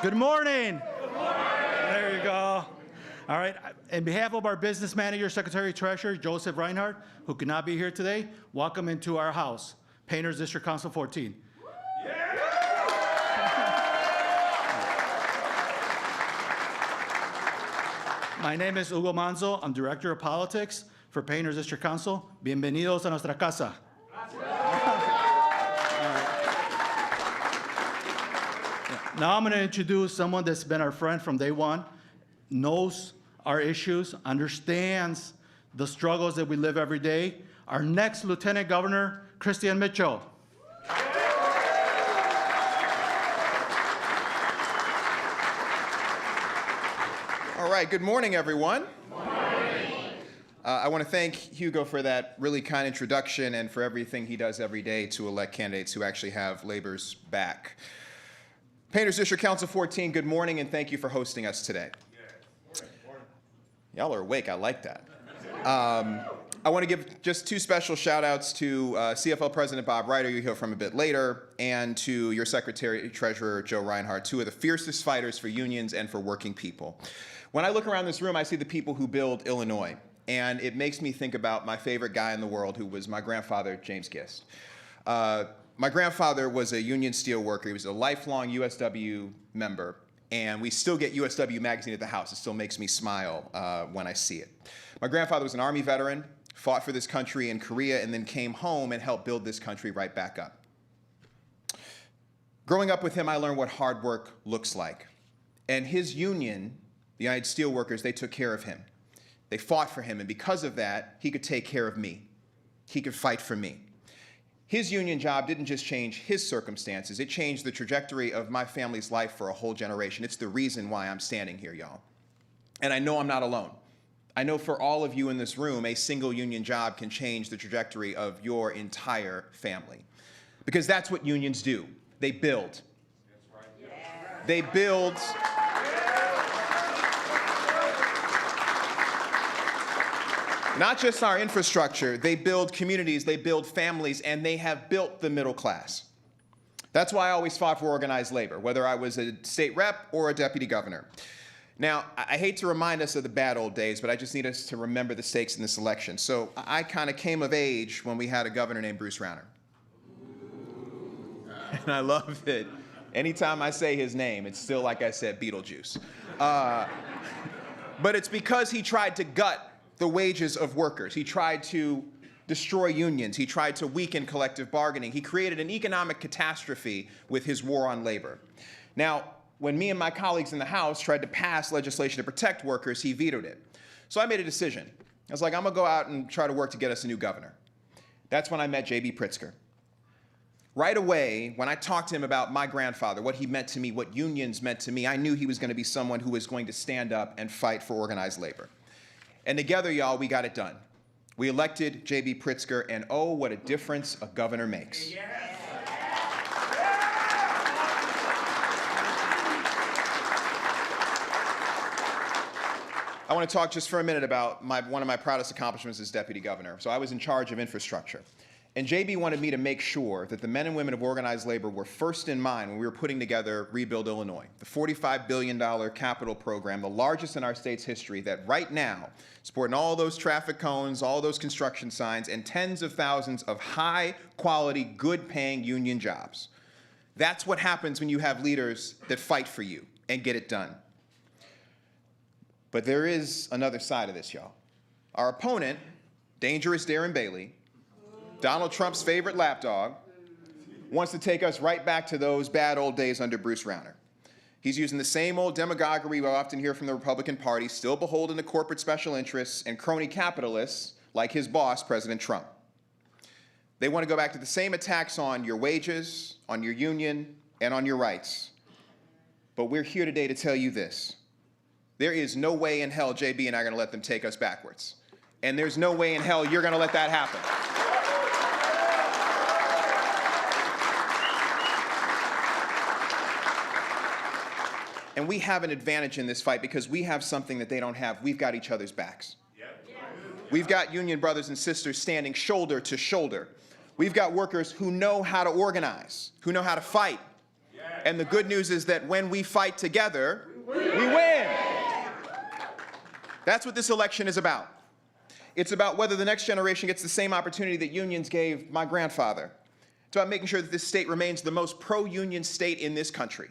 Good morning. Good morning. There you go. All right. On behalf of our business manager, secretary, treasurer, Joseph Reinhardt, who could not be here today, welcome into our house, Painters District Council 14. Yeah. My name is Hugo Manzo. I'm Director of Politics for Painters District Council. Bienvenidos a nuestra casa. Now I'm going to introduce someone that's been our friend from day one, knows our issues, understands the struggles that we live every day. Our next Lieutenant Governor, Christian Mitchell. All right, good morning, everyone. Good morning. I want to thank Hugo for that really kind introduction and for everything he does every day to elect candidates who actually have labor's back. Painters District Council 14, good morning, and thank you for hosting us today. Y'all are awake, I like that. I want to give just two special shout outs to CFL President Bob Ryder, you'll hear from a bit later, and to your Secretary Treasurer Joe Reinhardt, two of the fiercest fighters for unions and for working people. When I look around this room, I see the people who build Illinois, and it makes me think about my favorite guy in the world, who was my grandfather, James Gist. My grandfather was a union steel worker. He was a lifelong USW member, and we still get USW magazine at the house. It still makes me smile when I see it. My grandfather was an Army veteran, fought for this country in Korea, and then came home and helped build this country right back up. Growing up with him, I learned what hard work looks like. And his union, the United Steelworkers, they took care of him. They fought for him, and because of that, he could take care of me. He could fight for me. His union job didn't just change his circumstances, it changed the trajectory of my family's life for a whole generation. It's the reason why I'm standing here, y'all. And I know I'm not alone. I know for all of you in this room, a single union job can change the trajectory of your entire family. Because that's what unions do. They build. That's right. Yeah. They build. Not just our infrastructure, they build communities, they build families, and they have built the middle class. That's why I always fought for organized labor, whether I was a state rep or a deputy governor. Now, I hate to remind us of the bad old days, but I just need us to remember the stakes in this election. So I kind of came of age when we had a governor named Bruce Rauner. And I love it. Anytime I say his name, it's still like I said, Beetlejuice. But it's because he tried to gut the wages of workers. He tried to destroy unions. He tried to weaken collective bargaining. He created an economic catastrophe with his war on labor. Now, when me and my colleagues in the House tried to pass legislation to protect workers, he vetoed it. So I made a decision. I was like, I'm going to go out and try to work to get us a new governor. That's when I met JB Pritzker. Right away, when I talked to him about my grandfather, what he meant to me, what unions meant to me, I knew he was going to be someone who was going to stand up and fight for organized labor. And together, y'all, we got it done. We elected JB Pritzker, and oh, what a difference a governor makes. Yes. I want to talk just for a minute about one of my proudest accomplishments as deputy governor. So I was in charge of infrastructure. And JB wanted me to make sure that the men and women of organized labor were first in mind when we were putting together Rebuild Illinois, the $45 billion capital program, the largest in our state's history, that right now, supporting all those traffic cones, all those construction signs, and tens of thousands of high-quality, good-paying union jobs. That's what happens when you have leaders that fight for you and get it done. But there is another side of this, y'all. Our opponent, Dangerous Darren Bailey, Donald Trump's favorite lapdog, wants to take us right back to those bad old days under Bruce Rauner. He's using the same old demagoguery we often hear from the Republican Party, still beholden to corporate special interests and crony capitalists like his boss, President Trump. They want to go back to the same attacks on your wages, on your union, and on your rights. But we're here today to tell you this. There is no way in hell JB and I are going to let them take us backwards. And there's no way in hell you're going to let that happen. And we have an advantage in this fight because we have something that they don't have. We've got each other's backs. We've got union brothers and sisters standing shoulder to shoulder. We've got workers who know how to organize, who know how to fight. And the good news is that when we fight together, we win. That's what this election is about. It's about whether the next generation gets the same opportunity that unions gave my grandfather. It's about making sure that this state remains the most pro-union state in this country.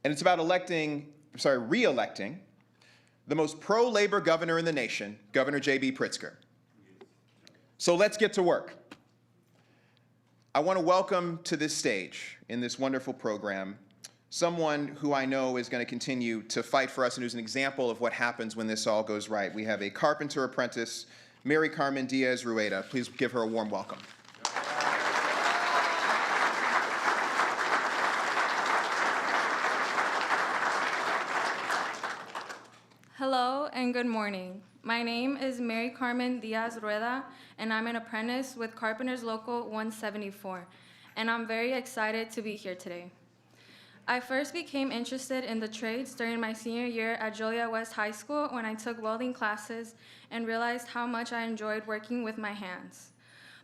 And it's about re-electing the most pro-labor governor in the nation, Governor JB Pritzker. So let's get to work. I want to welcome to this stage in this wonderful program someone who I know is going to continue to fight for us and who's an example of what happens when this all goes right. We have a carpenter apprentice, Mary Carmen Diaz-Rueda. Please give her a warm welcome. Hello and good morning. My name is Mary Carmen Diaz-Rueda, and I'm an apprentice with Carpenters Local 174, and I'm very excited to be here today. I first became interested in the trades during my senior year at Joliet West High School when I took welding classes and realized how much I enjoyed working with my hands.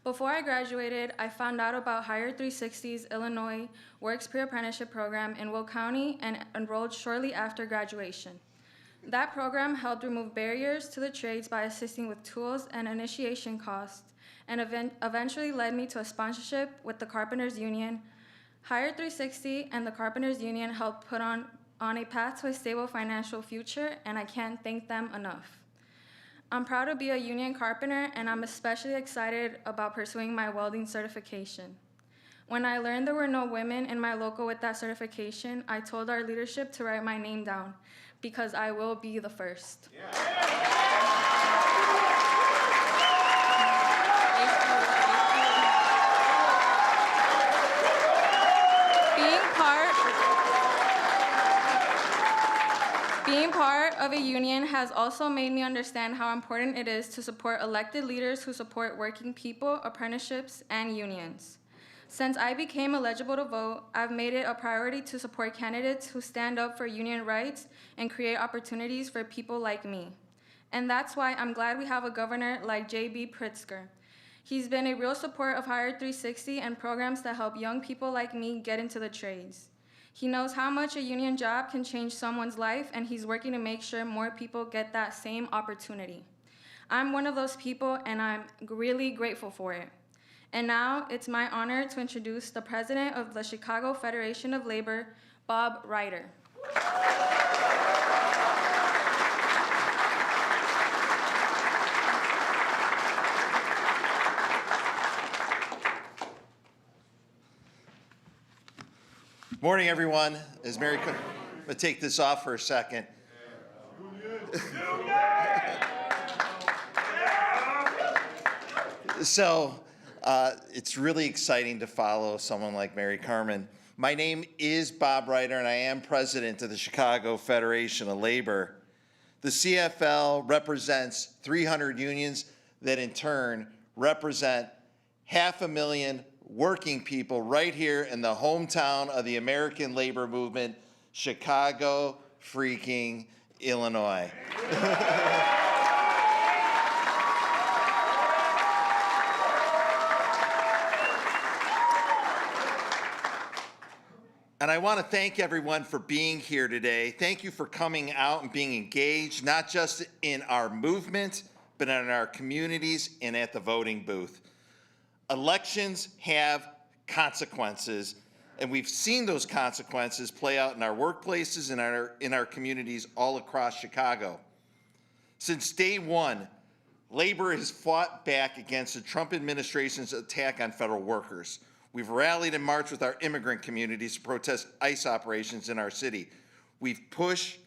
Before I graduated, I found out about Hire 360's Illinois Works Pre-Apprenticeship Program in Will County and enrolled shortly after graduation. That program helped remove barriers to the trades by assisting with tools and initiation costs, and eventually led me to a sponsorship with the Carpenters Union. Hire 360 and the Carpenters Union helped put on a path to a stable financial future, and I can't thank them enough. I'm proud to be a union carpenter, and I'm especially excited about pursuing my welding certification. When I learned there were no women in my local with that certification, I told our leadership to write my name down, because I will be the first. Being part of a union has also made me understand how important it is to support elected leaders who support working people, apprenticeships, and unions. Since I became eligible to vote, I've made it a priority to support candidates who stand up for union rights and create opportunities for people like me. And that's why I'm glad we have a governor like JB Pritzker. He's been a real support of Hire 360 and programs that help young people like me get into the trades. He knows how much a union job can change someone's life, and he's working to make sure more people get that same opportunity. I'm one of those people, and I'm really grateful for it. And now it's my honor to introduce the president of the Chicago Federation of Labor, Bob Ryder. Morning, everyone. As Mary, I'm going to take this off for a second. So it's really exciting to follow someone like Mary Carmen. My name is Bob Ryder, and I am president of the Chicago Federation of Labor. The CFL represents 300 unions that in turn represent 500,000 working people right here in the hometown of the American labor movement, Chicago freaking Illinois. And I want to thank everyone for being here today. Thank you for coming out and being engaged, not just in our movement, but in our communities and at the voting booth. Elections have consequences, and we've seen those consequences play out in our workplaces and in our communities all across Chicago. Since day one, labor has fought back against the Trump administration's attack on federal workers. We've rallied and marched with our immigrant communities to protest ICE operations in our city. We've pushed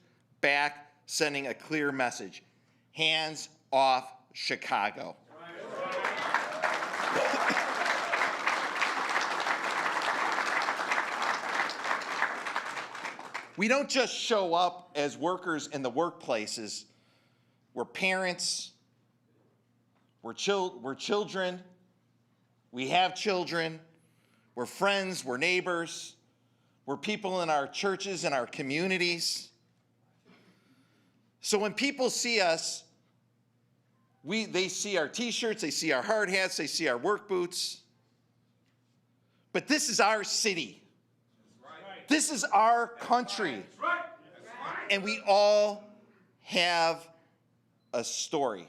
back, sending a clear message: hands off Chicago. We don't just show up as workers in the workplaces. We're parents, we're children, we have children, we're friends, we're neighbors, we're people in our churches and our communities. So when people see us, they see our t-shirts, they see our hard hats, they see our work boots. But this is our city. This is our country. And we all have a story.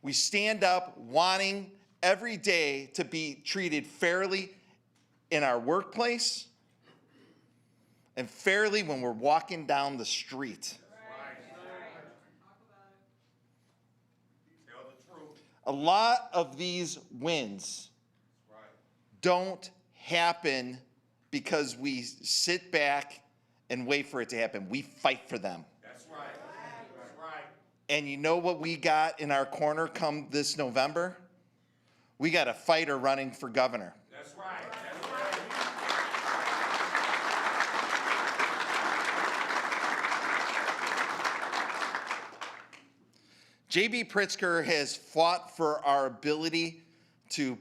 We stand up wanting every day to be treated fairly in our workplace and fairly when we're walking down the street. A lot of these wins don't happen because we sit back and wait for it to happen. We fight for them. That's right. That's right. And you know what we got in our corner come this November? We got a fighter running for governor. That's right. That's right. JB Pritzker has fought for our ability to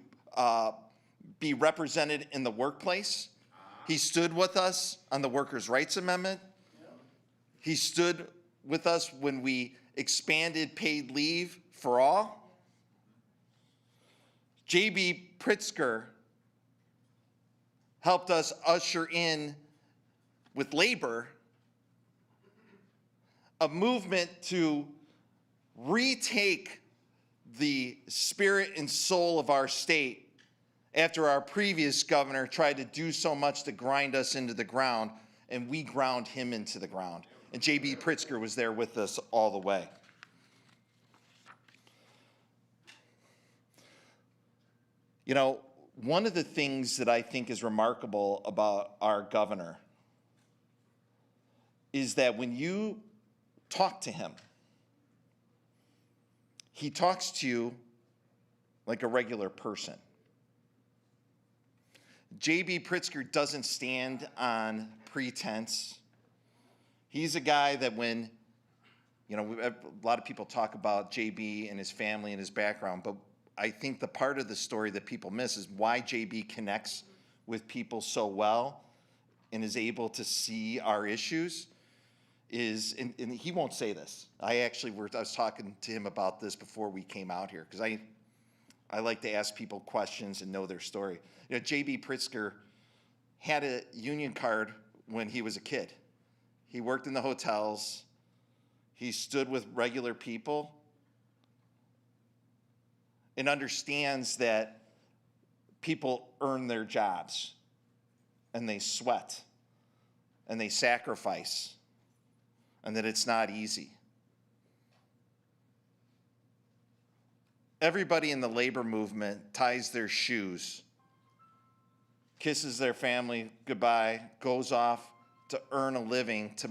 be represented in the workplace. He stood with us on the Workers' Rights Amendment. He stood with us when we expanded paid leave for all. JB Pritzker helped us usher in with labor a movement to retake the spirit and soul of our state after our previous governor tried to do so much to grind us into the ground, and we ground him into the ground. And JB Pritzker was there with us all the way. You know, one of the things that I think is remarkable about our governor is that when you talk to him, he talks to you like a regular person. JB Pritzker doesn't stand on pretense. He's a guy that when, you know, a lot of people talk about JB and his family and his background, but I think the part of the story that people miss is why JB connects with people so well and is able to see our issues is, and he won't say this. I was talking to him about this before we came out here, because I like to ask people questions and know their story. You know, JB Pritzker had a union card when he was a kid. He worked in the hotels. He stood with regular people and understands that people earn their jobs and they sweat and they sacrifice and that it's not easy. Everybody in the labor movement ties their shoes, kisses their family goodbye, goes off to earn a living, to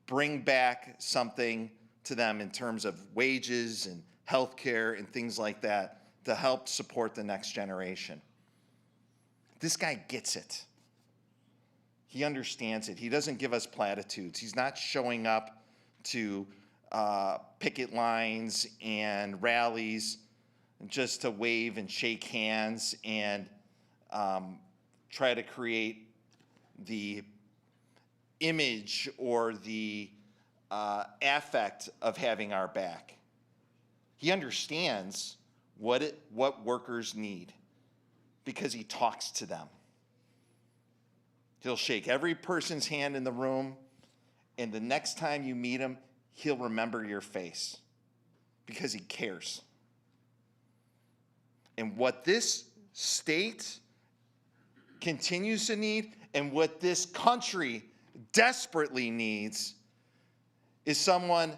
bring back something to them in terms of wages and health care and things like that to help support the next generation. This guy gets it. He understands it. He doesn't give us platitudes. He's not showing up to picket lines and rallies just to wave and shake hands and try to create the image or the affect of having our back. He understands what workers need because he talks to them. He'll shake every person's hand in the room, and the next time you meet him, he'll remember your face because he cares. And what this state continues to need and what this country desperately needs is someone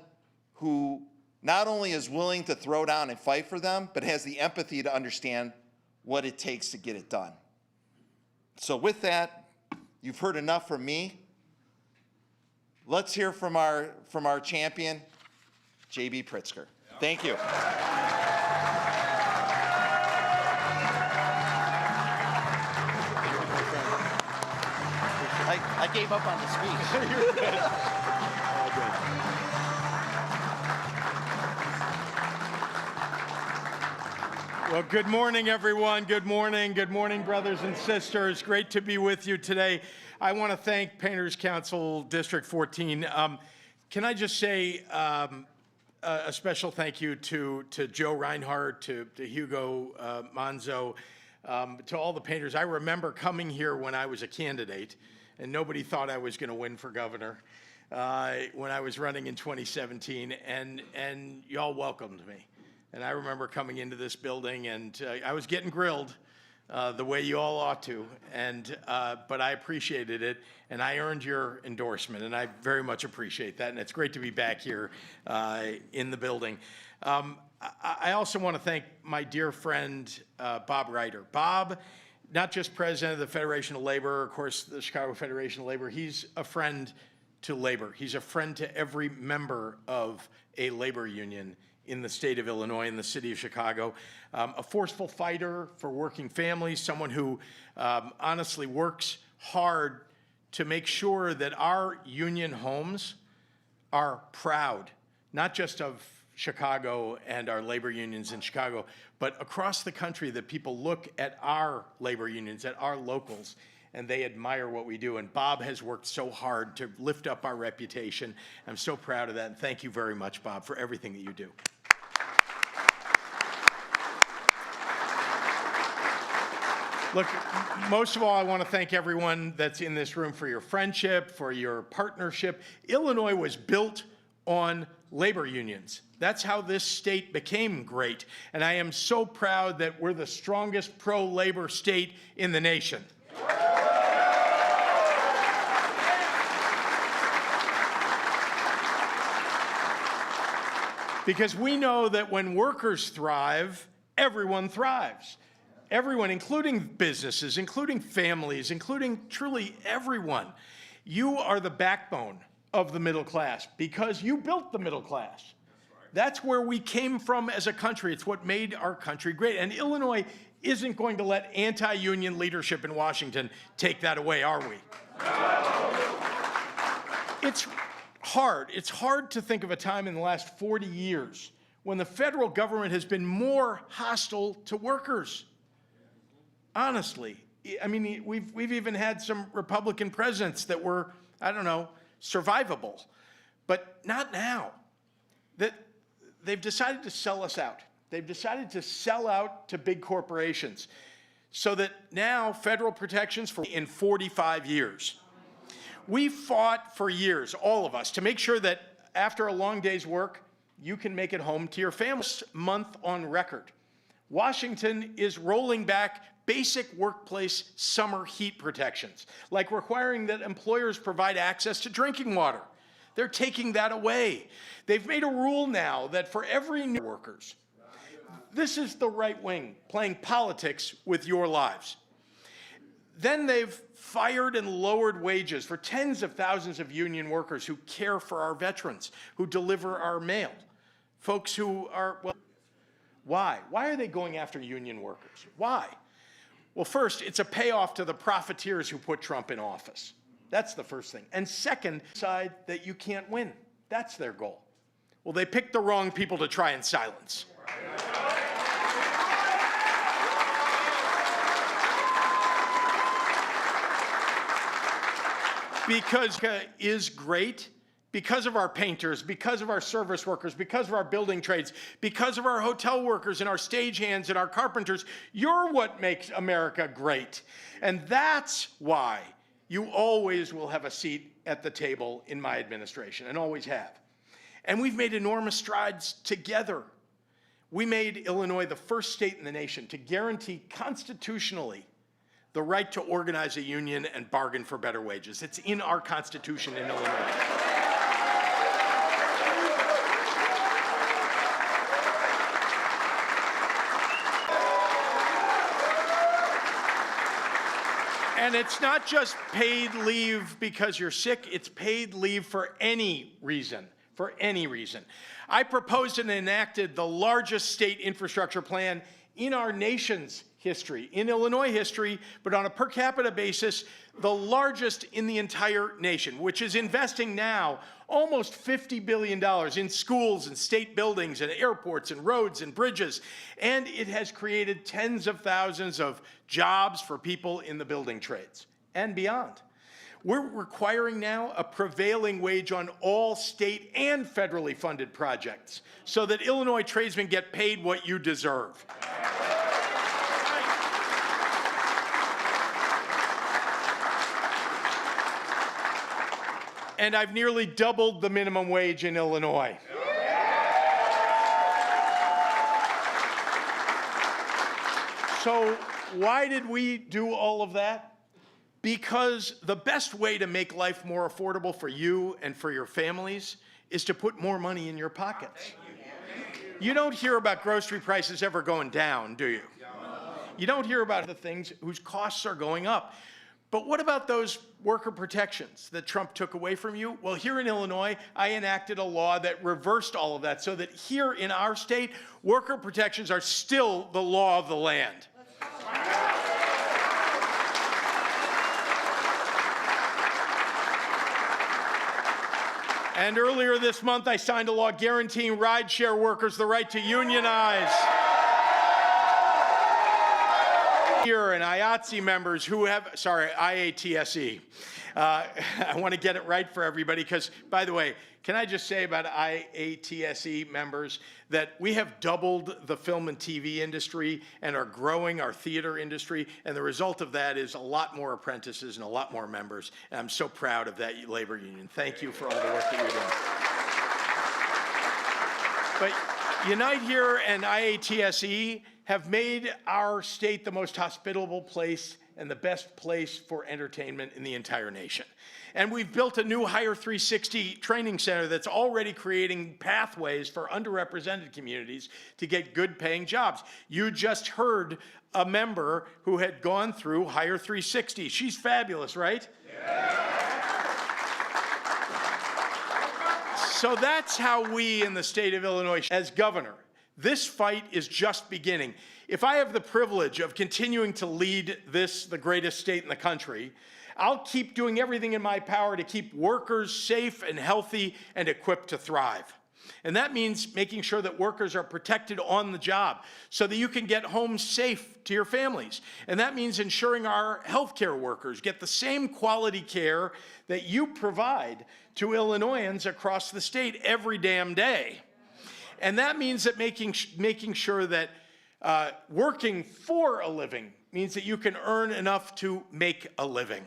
who not only is willing to throw down and fight for them, but has the empathy to understand what it takes to get it done. So with that, you've heard enough from me. Let's hear from our champion, JB Pritzker. Thank you. I gave up on the speech. You're good. All good. Well, good morning, everyone. Good morning. Good morning, brothers and sisters. Great to be with you today. I want to thank Painters Council District 14. Can I just say a special thank you to Joe Reinhardt, to Hugo Manzo, To all the painters, I remember coming here when I was a candidate, and nobody thought I was going to win for governor when I was running in 2017, and y'all welcomed me. And I remember coming into this building, and I was getting grilled the way you all ought to, but I appreciated it, and I earned your endorsement, and I very much appreciate that, and it's great to be back here in the building. I also want to thank my dear friend, Bob Reiter. Bob, not just president of the Federation of Labor, of course, the Chicago Federation of Labor, he's a friend to labor. He's a friend to every member of a labor union in the state of Illinois, in the city of Chicago. A forceful fighter for working families, someone who honestly works hard to make sure that our union homes are proud, not just of Chicago and our labor unions in Chicago, but across the country, that people look at our labor unions, at our locals, and they admire what we do. And Bob has worked so hard to lift up our reputation. I'm so proud of that, and thank you very much, Bob, for everything that you do. Look, most of all, I want to thank everyone that's in this room for your friendship, for your partnership. Illinois was built on labor unions. That's how this state became great. And I am so proud that we're the strongest pro-labor state in the nation. Because we know that when workers thrive, everyone thrives. Everyone, including businesses, including families, including truly everyone. You are the backbone of the middle class because you built the middle class. That's where we came from as a country. It's what made our country great. And Illinois isn't going to let anti-union leadership in Washington take that away, are we? It's hard. It's hard to think of a time in the last 40 years when the federal government has been more hostile to workers. Honestly, I mean, we've even had some Republican presidents that were, I don't know, survivable, but not now. That they've decided to sell us out. They've decided to sell out to big corporations so that now federal protections in 45 years. We fought for years, all of us, to make sure that after a long day's work, you can make it home to your family. Month on record, Washington is rolling back basic workplace summer heat protections, like requiring that employers provide access to drinking water. They're taking that away. They've made a rule now that for every new workers, this is the right wing playing politics with your lives. Then they've fired and lowered wages for tens of thousands of union workers who care for our veterans, who deliver our mail, folks who are, well, why? Why are they going after union workers? Why? Well, first, it's a payoff to the profiteers who put Trump in office. That's the first thing. And second, decide that you can't win. That's their goal. Well, they picked the wrong people to try and silence. Because is great, because of our painters, because of our service workers, because of our building trades, because of our hotel workers and our stagehands and our carpenters. You're what makes America great. And that's why you always will have a seat at the table in my administration, and always have. And we've made enormous strides together. We made Illinois the first state in the nation to guarantee constitutionally the right to organize a union and bargain for better wages. It's in our Constitution in Illinois. And it's not just paid leave because you're sick, it's paid leave for any reason, for any reason. I proposed and enacted the largest state infrastructure plan in our nation's history, in Illinois history, but on a per capita basis, the largest in the entire nation, which is investing now almost $50 billion in schools and state buildings and airports and roads and bridges. And it has created tens of thousands of jobs for people in the building trades and beyond. We're requiring now a prevailing wage on all state and federally funded projects so that Illinois tradesmen get paid what you deserve. And I've nearly doubled the minimum wage in Illinois. So why did we do all of that? Because the best way to make life more affordable for you and for your families is to put more money in your pockets. You don't hear about grocery prices ever going down, do you? You don't hear about the things whose costs are going up. But what about those worker protections that Trump took away from you? Well, here in Illinois, I enacted a law that reversed all of that so that here in our state, worker protections are still the law of the land. And earlier this month, I signed a law guaranteeing rideshare workers the right to unionize. Here and IATSE members who have, sorry, IATSE. I want to get it right for everybody because, by the way, can I just say about IATSE members that we have doubled the film and TV industry and are growing our theater industry, and the result of that is a lot more apprentices and a lot more members. And I'm so proud of that labor union. Thank you for all the work that you're doing. But Unite Here and IATSE have made our state the most hospitable place and the best place for entertainment in the entire nation. And we've built a new Hire 360 training center that's already creating pathways for underrepresented communities to get good paying jobs. You just heard a member who had gone through Hire 360. She's fabulous, right? Yeah. So that's how we in the state of Illinois, as governor, this fight is just beginning. If I have the privilege of continuing to lead this, the greatest state in the country, I'll keep doing everything in my power to keep workers safe and healthy and equipped to thrive. And that means making sure that workers are protected on the job so that you can get home safe to your families. And that means ensuring our healthcare workers get the same quality care that you provide to Illinoisans across the state every damn day. And that means that making sure that working for a living means that you can earn enough to make a living.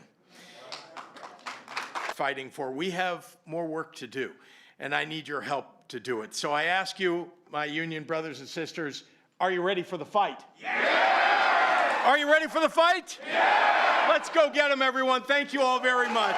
Fighting for. We have more work to do, and I need your help to do it. So I ask you, my union brothers and sisters, are you ready for the fight? Yeah! Are you ready for the fight? Yeah! Let's go get them, everyone. Thank you all very much.